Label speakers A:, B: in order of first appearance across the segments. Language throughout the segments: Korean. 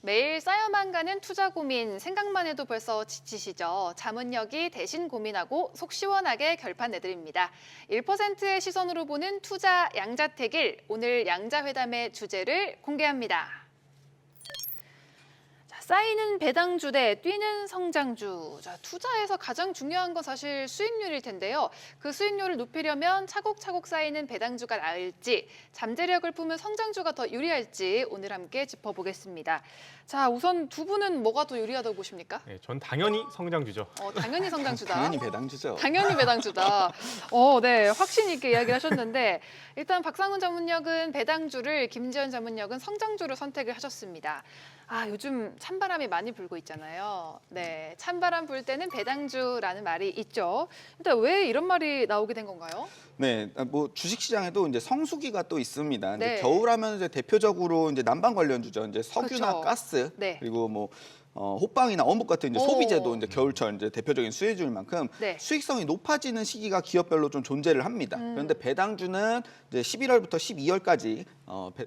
A: 매일 쌓여만 가는 투자 고민, 생각만 해도 벌써 지치시죠? 자문역이 대신 고민하고 속 시원하게 결판 내드립니다. 1%의 시선으로 보는 투자 양자택일, 오늘 양자회담의 주제를 공개합니다. 쌓이는 배당주 대 뛰는 성장주. 투자에서 가장 중요한 건 사실 수익률일 텐데요. 그 수익률을 높이려면 차곡차곡 쌓이는 배당주가 나을지, 잠재력을 품은 성장주가 더 유리할지 오늘 함께 짚어보겠습니다. 자, 우선 두 분은 뭐가 더 유리하다고 보십니까?
B: 네, 전 당연히 성장주죠.
A: 당연히 성장주다.
C: 당연히 배당주죠.
A: 당연히 배당주다. 네, 확신 있게 이야기를 하셨는데 일단 박상훈 자문역은 배당주를, 김지현 자문역은 성장주를 선택을 하셨습니다. 요즘 찬바람이 많이 불고 있잖아요. 네, 찬바람 불 때는 배당주라는 말이 있죠. 근데 왜 이런 말이 나오게 된 건가요?
C: 네, 뭐 주식시장에도 이제 성수기가 또 있습니다.
A: 네.
C: 이제 겨울하면 이제 대표적으로 이제 난방 관련주죠. 이제 석유나
A: 그렇죠.
C: 가스
A: 네.
C: 그리고 뭐 호빵이나 어묵 같은 이제 소비재도 이제 겨울철 이제 대표적인 수혜주일 만큼
A: 네.
C: 수익성이 높아지는 시기가 기업별로 좀 존재를 합니다. 그런데 배당주는 이제 11월부터 12월까지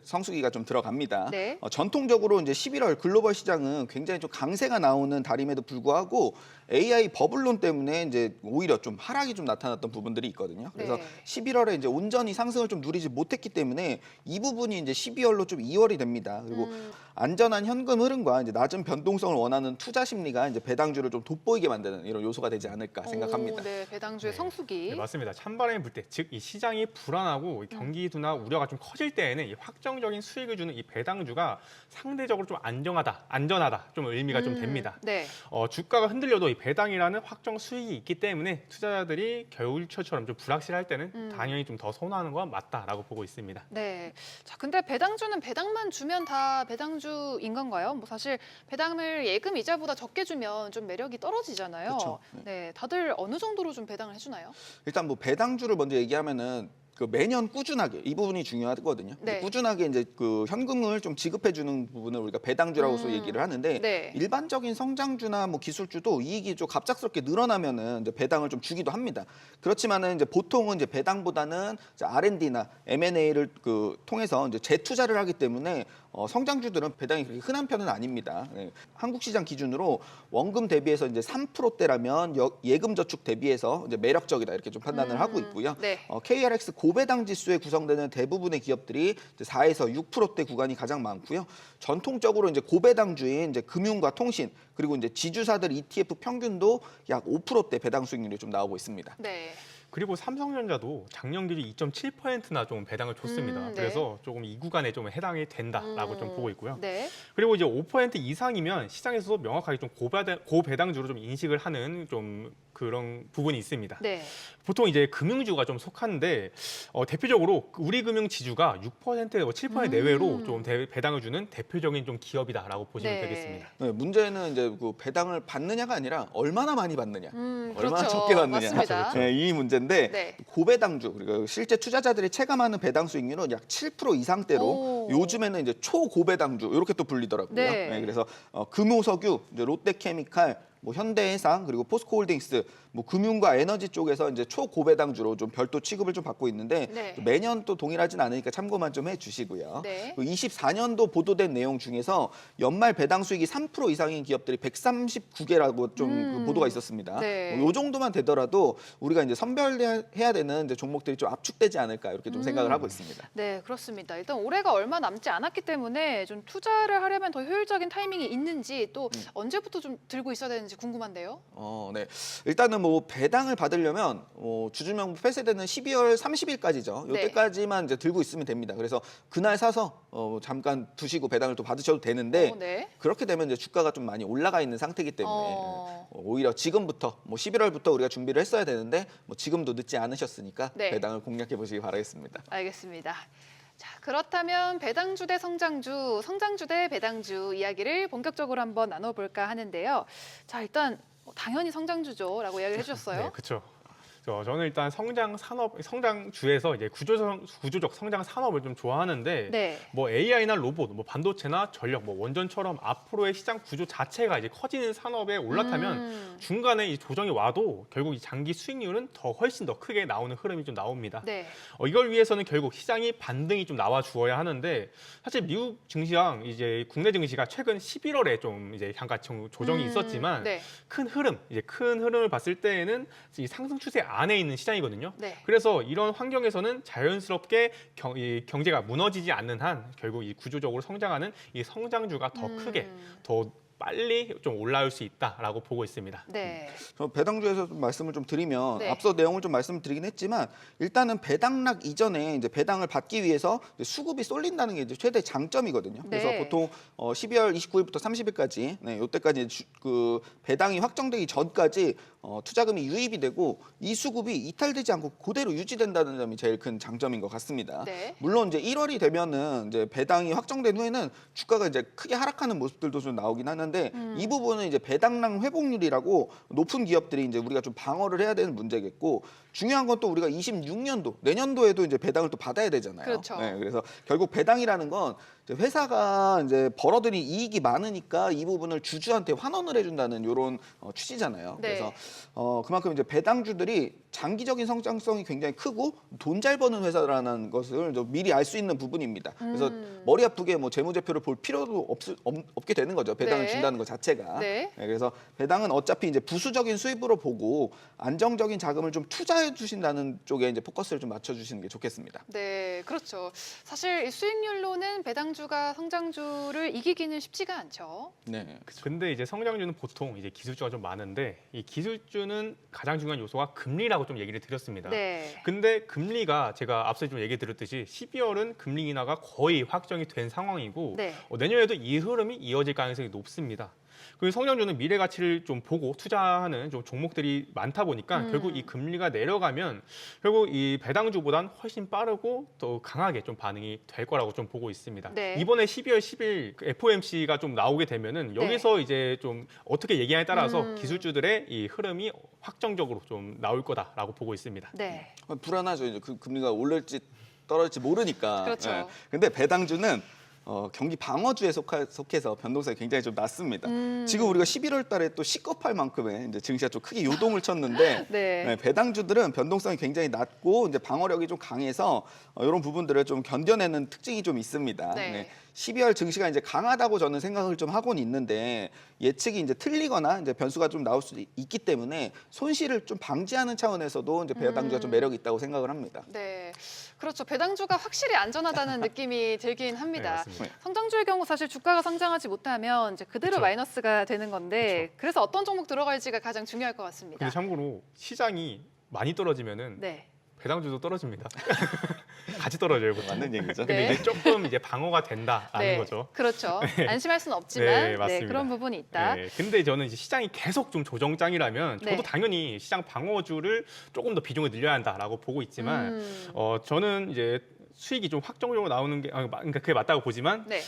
C: 성수기가 좀 들어갑니다.
A: 네.
C: 전통적으로 이제 11월 글로벌 시장은 굉장히 좀 강세가 나오는 달임에도 불구하고 AI 버블론 때문에 이제 오히려 좀 하락이 좀 나타났던 부분들이 있거든요. 그래서
A: 네.
C: 11월에 이제 온전히 상승을 좀 누리지 못했기 때문에 이 부분이 이제 12월로 좀 이월이 됩니다. 그리고 안전한 현금 흐름과 이제 낮은 변동성을 원하는 투자 심리가 이제 배당주를 좀 돋보이게 만드는 이런 요소가 되지 않을까 생각합니다.
A: 네, 배당주의 성수기.
B: 네, 맞습니다. 찬바람이 불 때, 즉 이 시장이 불안하고 이 경기도나 우려가 좀 커질 때에는 이 확정적인 수익을 주는 이 배당주가 상대적으로 좀 안전하다, 좀 의미가 좀 됩니다.
A: 네.
B: 주가가 흔들려도 이 배당이라는 확정 수익이 있기 때문에 투자자들이 겨울철처럼 좀 불확실할 때는 당연히 좀 더 선호하는 건 맞다라고 보고 있습니다.
A: 네. 자, 근데 배당주는 배당만 주면 다 배당주인 건가요? 뭐 사실 배당을 예금 이자보다 적게 주면 좀 매력이 떨어지잖아요.
C: 그렇죠.
A: 네. 다들 어느 정도로 좀 배당을 해주나요?
C: 일단 뭐 배당주를 먼저 얘기하면은 그 매년 꾸준하게 이 부분이 중요하거든요.
A: 네.
C: 꾸준하게 이제 그 현금을 좀 지급해주는 부분을 우리가 배당주라고서 얘기를 하는데
A: 네.
C: 일반적인 성장주나 뭐 기술주도 이익이 좀 갑작스럽게 늘어나면은 이제 배당을 좀 주기도 합니다. 그렇지만은 이제 보통은 이제 배당보다는 이제 R&D나 M&A를 통해서 이제 재투자를 하기 때문에 성장주들은 배당이 그렇게 흔한 편은 아닙니다. 네. 한국 시장 기준으로 원금 대비해서 이제 3%대라면 예금 저축 대비해서 이제 매력적이다 이렇게 좀 판단을 하고 있고요.
A: 네.
C: KRX 고배당 지수에 구성되는 대부분의 기업들이 이제 4에서 6%대 구간이 가장 많고요. 전통적으로 이제 고배당주인 이제 금융과 통신 그리고 이제 지주사들 ETF 평균도 약 5%대 배당 수익률이 좀 나오고 있습니다.
A: 네.
B: 그리고 삼성전자도 작년 기준 2.7%나 좀 배당을 줬습니다.
A: 네.
B: 그래서 조금 이 구간에 좀 해당이 된다라고 좀 보고 있고요.
A: 네.
B: 그리고 이제 5% 이상이면 시장에서도 명확하게 좀 고배당주로 좀 인식을 하는 좀 그런 부분이 있습니다.
A: 네.
B: 보통 이제 금융주가 좀 속하는데 대표적으로 우리금융 지주가 6%, 7% 내외로 좀 배당을 주는 대표적인 좀 기업이다라고 보시면
A: 네.
B: 되겠습니다.
C: 네, 문제는 이제 그 배당을 받느냐가 아니라 얼마나 많이 받느냐, 얼마나
A: 그렇죠.
C: 적게 받느냐,
A: 맞습니다.
C: 네, 이 문제인데
A: 네.
C: 고배당주 그리고 실제 투자자들이 체감하는 배당 수익률은 약 7% 이상대로
A: 오.
C: 요즘에는 이제 초고배당주 이렇게 또 불리더라고요.
A: 네.
C: 네, 그래서 금호석유, 이제 롯데케미칼, 뭐 현대해상 그리고 포스코홀딩스, 뭐 금융과 에너지 쪽에서 이제 초고배당주로 좀 별도 취급을 좀 받고 있는데
A: 네.
C: 매년 또 동일하진 않으니까 참고만 좀 해주시고요.
A: 네.
C: 24년도 보도된 내용 중에서 연말 배당 수익이 3% 이상인 기업들이 139개라고 좀 그 보도가 있었습니다.
A: 네.
C: 이 정도만 되더라도 우리가 이제 선별해야 되는 이제 종목들이 좀 압축되지 않을까 이렇게 좀 생각을 하고 있습니다.
A: 네, 그렇습니다. 일단 올해가 얼마 남지 않았기 때문에 좀 투자를 하려면 더 효율적인 타이밍이 있는지 또 언제부터 좀 들고 있어야 되는지 궁금한데요.
C: 네. 일단은 뭐 배당을 받으려면 주주명부 폐쇄되는 12월 30일까지죠.
A: 네.
C: 이때까지만 이제 들고 있으면 됩니다. 그래서 그날 사서 잠깐 두시고 배당을 또 받으셔도 되는데
A: 네.
C: 그렇게 되면 이제 주가가 좀 많이 올라가 있는 상태이기 때문에 오히려 지금부터 뭐 11월부터 우리가 준비를 했어야 되는데 뭐 지금도 늦지 않으셨으니까
A: 네.
C: 배당을 공략해 보시기 바라겠습니다.
A: 알겠습니다. 자, 그렇다면 배당주 대 성장주, 성장주 대 배당주 이야기를 본격적으로 한번 나눠볼까 하는데요. 자, 일단 당연히 성장주죠라고 이야기를 해주셨어요.
B: 네, 그렇죠. 저는 일단 성장주에서 이제 구조적 성장 산업을 좀 좋아하는데
A: 네.
B: 뭐 AI나 로봇, 뭐 반도체나 전력, 뭐 원전처럼 앞으로의 시장 구조 자체가 이제 커지는 산업에 올라타면 중간에 이 조정이 와도 결국 이 장기 수익률은 훨씬 더 크게 나오는 흐름이 좀 나옵니다.
A: 네.
B: 이걸 위해서는 결국 시장이 반등이 좀 나와 주어야 하는데 사실 미국 증시랑 이제 국내 증시가 최근 11월에 좀 이제 잠깐 조정이 있었지만
A: 네.
B: 큰 흐름을 봤을 때에는 이 상승 추세 안에 있는 시장이거든요.
A: 네.
B: 그래서 이런 환경에서는 자연스럽게 이 경제가 무너지지 않는 한 결국 이 구조적으로 성장하는 이 성장주가 더 크게 더 빨리 좀 올라올 수 있다라고 보고 있습니다.
A: 네.
C: 저 배당주에서 좀 말씀을 좀 드리면
A: 네.
C: 앞서 내용을 좀 말씀드리긴 했지만 일단은 배당락 이전에 이제 배당을 받기 위해서 이제 수급이 쏠린다는 게 이제 최대 장점이거든요. 그래서
A: 네.
C: 보통 12월 29일부터 30일까지 이때까지 그 배당이 확정되기 전까지 투자금이 유입이 되고 이 수급이 이탈되지 않고 그대로 유지된다는 점이 제일 큰 장점인 것 같습니다.
A: 네.
C: 물론 이제 1월이 되면은 이제 배당이 확정된 후에는 주가가 이제 크게 하락하는 모습들도 좀 나오긴 하는데 이 부분은 이제 배당량 회복률이라고 높은 기업들이 이제 우리가 좀 방어를 해야 되는 문제겠고 중요한 건 또 우리가 26년도 내년도에도 이제 배당을 또 받아야 되잖아요.
A: 그렇죠.
C: 네, 그래서 결국 배당이라는 건 이제 회사가 이제 벌어들인 이익이 많으니까 이 부분을 주주한테 환원을 해준다는 이런 취지잖아요.
A: 네.
C: 그래서 그만큼 이제 배당주들이 장기적인 성장성이 굉장히 크고 돈 잘 버는 회사라는 것을 좀 미리 알 수 있는 부분입니다. 그래서 머리 아프게 뭐 재무제표를 볼 필요도 없게 되는 거죠. 배당을
A: 네.
C: 준다는 것 자체가.
A: 네.
C: 그래서 배당은 어차피 이제 부수적인 수입으로 보고 안정적인 자금을 좀 투자해 주신다는 쪽에 이제 포커스를 좀 맞춰 주시는 게 좋겠습니다.
A: 네, 그렇죠. 사실 이 수익률로는 배당주가 성장주를 이기기는 쉽지가 않죠.
C: 네.
B: 근데 이제 성장주는 보통 이제 기술주가 좀 많은데 이 기술주는 가장 중요한 요소가 금리라고 좀 얘기를 드렸습니다.
A: 네.
B: 근데 금리가 제가 앞서 좀 얘기 드렸듯이 12월은 금리 인하가 거의 확정이 된 상황이고
A: 네.
B: 내년에도 이 흐름이 이어질 가능성이 높습니다. 그리고 성장주는 미래 가치를 좀 보고 투자하는 좀 종목들이 많다 보니까 결국 이 금리가 내려가면 결국 이 배당주보단 훨씬 빠르고 또 강하게 좀 반응이 될 거라고 좀 보고 있습니다.
A: 네.
B: 이번에 12월 10일 그 FOMC가 좀 나오게 되면은 여기서 이제 좀 어떻게 얘기하냐에 따라서 기술주들의 이 흐름이 확정적으로 좀 나올 거다라고 보고 있습니다.
A: 네.
C: 불안하죠. 이제 그 금리가 오를지 떨어질지 모르니까.
A: 그렇죠.
C: 근데 배당주는 경기 방어주에 속해서 변동성이 굉장히 좀 낮습니다. 지금 우리가 11월 달에 또 시급할 만큼의 이제 증시가 좀 크게 요동을 쳤는데
A: 네.
C: 배당주들은 변동성이 굉장히 낮고 이제 방어력이 좀 강해서 이런 부분들을 좀 견뎌내는 특징이 좀 있습니다.
A: 네.
C: 12월 증시가 이제 강하다고 저는 생각을 좀 하고는 있는데 예측이 이제 틀리거나 이제 변수가 좀 나올 수 있기 때문에 손실을 좀 방지하는 차원에서도 이제 배당주가 좀 매력이 있다고 생각을 합니다.
A: 네. 그렇죠. 배당주가 확실히 안전하다는 느낌이 들긴
B: 네,
A: 합니다.
B: 맞습니다.
A: 성장주의 경우 사실 주가가 성장하지 못하면 이제 그대로
B: 그쵸.
A: 마이너스가 되는 건데 그래서 어떤 종목 들어갈지가 가장 중요할 것 같습니다.
B: 근데 참고로 시장이 많이 떨어지면은
A: 네.
B: 배당주도 떨어집니다. 같이 떨어져요, 보통.
C: 맞는 얘기죠.
A: 네.
B: 근데 이제 조금 이제 방어가 된다라는
A: 네.
B: 거죠.
A: 그렇죠. 안심할 수는
B: 네,
A: 없지만
B: 맞습니다.
A: 그런 부분이 있다.
B: 네, 근데 저는 이제 시장이 계속 좀 조정장이라면 저도
A: 네.
B: 당연히 시장 방어주를 조금 더 비중을 늘려야 한다라고 보고 있지만 저는 이제 수익이 좀 확정적으로 나오는 게 그러니까 그게 맞다고 보지만
A: 네.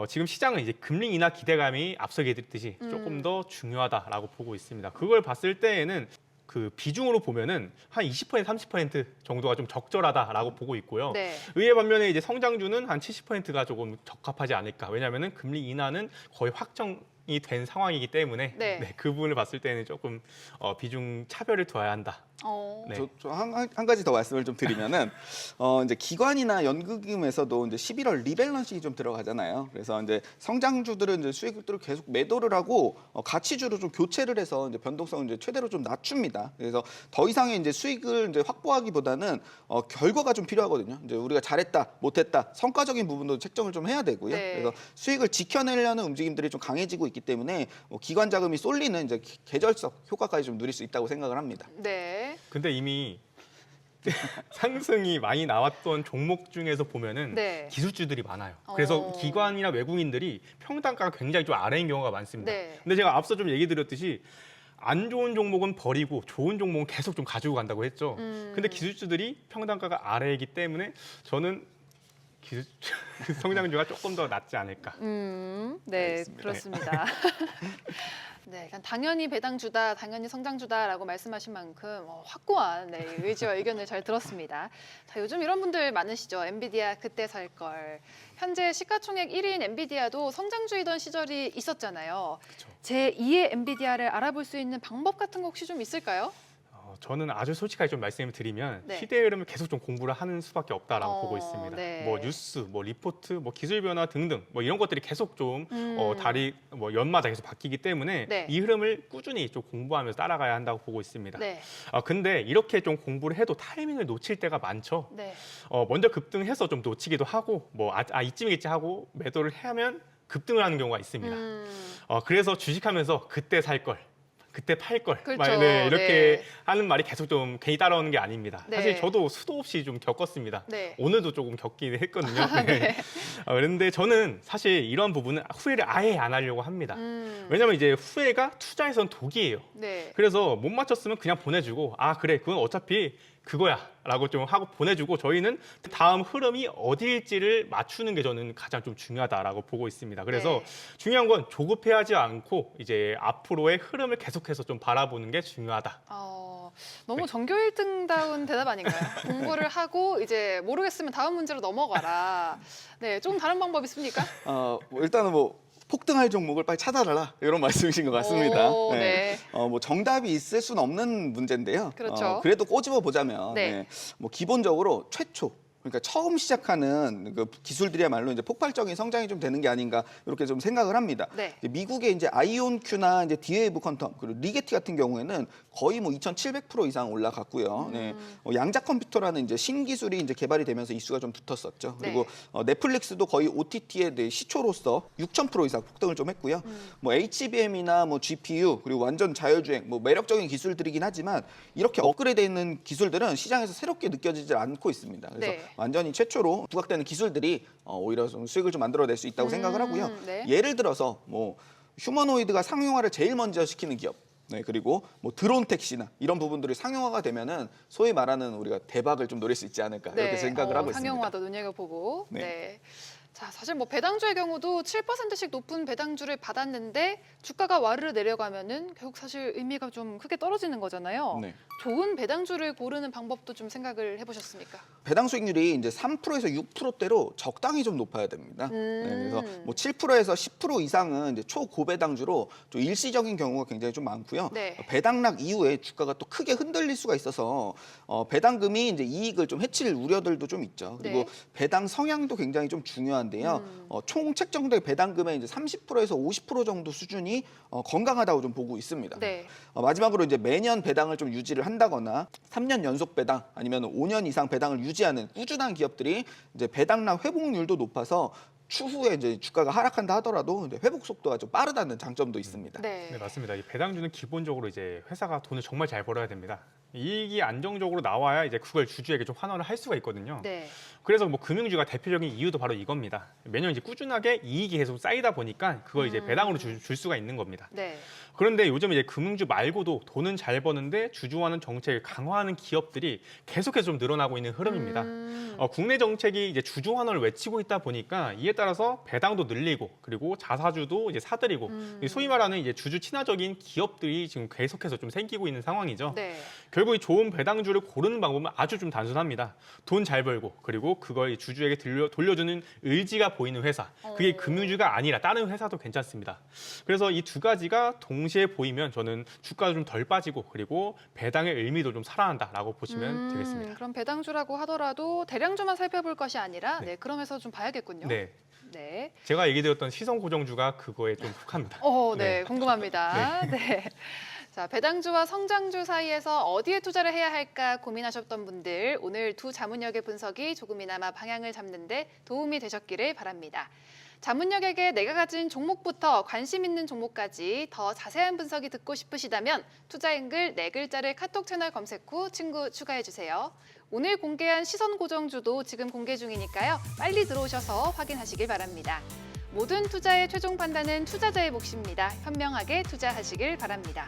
B: 지금 시장은 이제 금리 인하 기대감이 앞서 얘기했듯이 조금 더 중요하다라고 보고 있습니다. 그걸 봤을 때에는 그 비중으로 보면은 한 20% 30% 정도가 좀 적절하다라고 보고 있고요.
A: 네.
B: 의외 반면에 이제 성장주는 한 70%가 조금 적합하지 않을까. 왜냐하면은 금리 인하는 거의 확정이 된 상황이기 때문에
A: 네.
B: 그 부분을 봤을 때는 조금 비중 차별을 둬야 한다. 네.
C: 한 가지 더 말씀을 좀 드리면은 이제 기관이나 연금에서도 이제 11월 리밸런싱이 좀 들어가잖아요. 그래서 이제 성장주들은 이제 수익들을 계속 매도를 하고 가치주로 좀 교체를 해서 이제 변동성을 이제 최대로 좀 낮춥니다. 그래서 더 이상의 이제 수익을 이제 확보하기보다는 결과가 좀 필요하거든요. 이제 우리가 잘했다, 못했다, 성과적인 부분도 책정을 좀 해야 되고요.
A: 네.
C: 그래서 수익을 지켜내려는 움직임들이 좀 강해지고 있기 때문에 기관 자금이 쏠리는 이제 계절적 효과까지 좀 누릴 수 있다고 생각을 합니다.
A: 네.
B: 근데 이미 상승이 많이 나왔던 종목 중에서 보면은
A: 네.
B: 기술주들이 많아요. 그래서 기관이나 외국인들이 평단가가 굉장히 좀 아래인 경우가 많습니다.
A: 네.
B: 근데 제가 앞서 좀 얘기 드렸듯이 안 좋은 종목은 버리고 좋은 종목은 계속 좀 가지고 간다고 했죠. 근데 기술주들이 평단가가 아래이기 때문에 저는 성장주가 조금 더 낫지 않을까.
A: 네,
C: 알겠습니다.
A: 그렇습니다. 네, 그냥 당연히 배당주다, 당연히 성장주다라고 말씀하신 만큼 확고한 의지와 의견을 잘 들었습니다. 자, 요즘 이런 분들 많으시죠. 엔비디아 그때 살 걸. 현재 시가총액 1위인 엔비디아도 성장주이던 시절이 있었잖아요. 제2의 엔비디아를 알아볼 수 있는 방법 같은 거 혹시 좀 있을까요?
B: 저는 아주 솔직하게 좀 말씀을 드리면
A: 네.
B: 시대의 흐름을 계속 좀 공부를 하는 수밖에 없다라고 보고 있습니다.
A: 네.
B: 뭐 뉴스, 뭐 리포트, 뭐 기술 변화 등등 뭐 이런 것들이 계속 좀 달이 뭐 연마다 계속 바뀌기 때문에
A: 네.
B: 이 흐름을 꾸준히 좀 공부하면서 따라가야 한다고 보고 있습니다.
A: 네.
B: 근데 이렇게 좀 공부를 해도 타이밍을 놓칠 때가 많죠.
A: 네.
B: 먼저 급등해서 좀 놓치기도 하고 뭐 이쯤이겠지 하고 매도를 하면 급등을 하는 경우가 있습니다. 그래서 주식하면서 그때 살 걸. 그때 팔 걸.
A: 그렇죠.
B: 네, 이렇게
A: 네.
B: 하는 말이 계속 좀 괜히 따라오는 게 아닙니다.
A: 네.
B: 사실 저도 수도 없이 좀 겪었습니다.
A: 네.
B: 오늘도 조금 겪긴 했거든요. 네. 그런데 저는 사실 이런 부분은 후회를 아예 안 하려고 합니다. 왜냐면 이제 후회가 투자에선 독이에요.
A: 네.
B: 그래서 못 맞췄으면 그냥 보내주고 그래 그건 어차피 그거야 라고 좀 하고 보내주고 저희는 다음 흐름이 어디일지를 맞추는 게 저는 가장 좀 중요하다라고 보고 있습니다. 그래서
A: 네.
B: 중요한 건 조급해하지 않고 이제 앞으로의 흐름을 계속해서 좀 바라보는 게 중요하다.
A: 너무 전교 1등다운 대답 아닌가요? 공부를 하고 이제 모르겠으면 다음 문제로 넘어가라. 네, 좀 다른 방법 있습니까?
C: 뭐 일단은 뭐 폭등할 종목을 빨리 찾아라 이런 말씀이신 것 같습니다.
A: 오, 네.
C: 뭐 정답이 있을 수는 없는 문제인데요.
A: 그렇죠.
C: 그래도 꼬집어 보자면
A: 네.
C: 뭐 기본적으로 최초 그러니까 처음 시작하는 그 기술들이야말로 이제 폭발적인 성장이 좀 되는 게 아닌가 이렇게 좀 생각을 합니다.
A: 네.
C: 이제 미국의 이제 아이온큐나 이제 디웨이브 퀀텀 그리고 리게티 같은 경우에는 거의 뭐 2,700% 이상 올라갔고요. 네. 양자 컴퓨터라는 이제 신기술이 이제 개발이 되면서 이슈가 좀 붙었었죠. 그리고 넷플릭스도 거의 OTT의 시초로서 6,000% 이상 폭등을 좀 했고요. 뭐 HBM이나 뭐 GPU 그리고 완전 자율주행 뭐 매력적인 기술들이긴 하지만 이렇게 업그레이드 있는 기술들은 시장에서 새롭게 느껴지지 않고 있습니다. 그래서
A: 네.
C: 완전히 최초로 부각되는 기술들이 오히려 좀 수익을 좀 만들어낼 수 있다고 생각을 하고요.
A: 네.
C: 예를 들어서 뭐 휴머노이드가 상용화를 제일 먼저 시키는 기업, 그리고 뭐 드론 택시나 이런 부분들이 상용화가 되면은 소위 말하는 우리가 대박을 좀 노릴 수 있지 않을까 이렇게 생각을 하고 있습니다.
A: 상용화도 눈여겨보고.
C: 네.
A: 네. 자, 사실 뭐 배당주의 경우도 7%씩 높은 배당주를 받았는데 주가가 와르르 내려가면은 결국 사실 의미가 좀 크게 떨어지는 거잖아요.
C: 네.
A: 좋은 배당주를 고르는 방법도 좀 생각을 해보셨습니까?
C: 배당 수익률이 이제 3%에서 6%대로 적당히 좀 높아야 됩니다. 그래서 뭐 7%에서 10% 이상은 이제 초고배당주로 좀 일시적인 경우가 굉장히 좀 많고요.
A: 네.
C: 배당락 이후에 주가가 또 크게 흔들릴 수가 있어서 배당금이 이제 이익을 좀 해칠 우려들도 좀 있죠. 그리고
A: 네.
C: 배당 성향도 굉장히 좀 중요한데요. 총 책정된 배당금의 이제 30%에서 50% 정도 수준이 건강하다고 좀 보고 있습니다.
A: 네.
C: 마지막으로 이제 매년 배당을 좀 유지를 한다거나 3년 연속 배당 아니면 5년 이상 배당을 유지하는 꾸준한 기업들이 이제 배당락 회복률도 높아서 추후에 이제 주가가 하락한다 하더라도 이제 회복 속도가 좀 빠르다는 장점도 있습니다.
A: 네.
B: 네, 맞습니다. 이 배당주는 기본적으로 이제 회사가 돈을 정말 잘 벌어야 됩니다. 이익이 안정적으로 나와야 이제 그걸 주주에게 좀 환원을 할 수가 있거든요.
A: 네.
B: 그래서 뭐 금융주가 대표적인 이유도 바로 이겁니다. 매년 이제 꾸준하게 이익이 계속 쌓이다 보니까 그걸 이제 배당으로 줄 수가 있는 겁니다.
A: 네.
B: 그런데 요즘 이제 금융주 말고도 돈은 잘 버는데 주주환원 정책을 강화하는 기업들이 계속해서 좀 늘어나고 있는 흐름입니다. 국내 정책이 이제 주주환원을 외치고 있다 보니까 이에 따라서 배당도 늘리고 그리고 자사주도 이제 사들이고 소위 말하는 이제 주주 친화적인 기업들이 지금 계속해서 좀 생기고 있는 상황이죠.
A: 네.
B: 결국 이 좋은 배당주를 고르는 방법은 아주 좀 단순합니다. 돈 잘 벌고 그리고 그걸 주주에게 돌려주는 의지가 보이는 회사. 그게 금융주가 아니라 다른 회사도 괜찮습니다. 그래서 이 두 가지가 동시에 보이면 저는 주가도 좀 덜 빠지고 그리고 배당의 의미도 좀 살아난다라고 보시면 되겠습니다.
A: 그럼 배당주라고 하더라도 대량주만 살펴볼 것이 아니라 그러면서 좀 봐야겠군요.
B: 네.
A: 네.
B: 제가 얘기 드렸던 시선 고정주가 그거에 좀 속합니다.
A: 네, 궁금합니다. 네. 자, 배당주와 성장주 사이에서 어디에 투자를 해야 할까 고민하셨던 분들, 오늘 두 자문역의 분석이 조금이나마 방향을 잡는 데 도움이 되셨기를 바랍니다. 자문역에게 내가 가진 종목부터 관심 있는 종목까지 더 자세한 분석이 듣고 싶으시다면 투자앵글 4글자를 카톡 채널 검색 후 친구 추가해주세요. 오늘 공개한 시선 고정주도 지금 공개 중이니까요. 빨리 들어오셔서 확인하시길 바랍니다. 모든 투자의 최종 판단은 투자자의 몫입니다. 현명하게 투자하시길 바랍니다.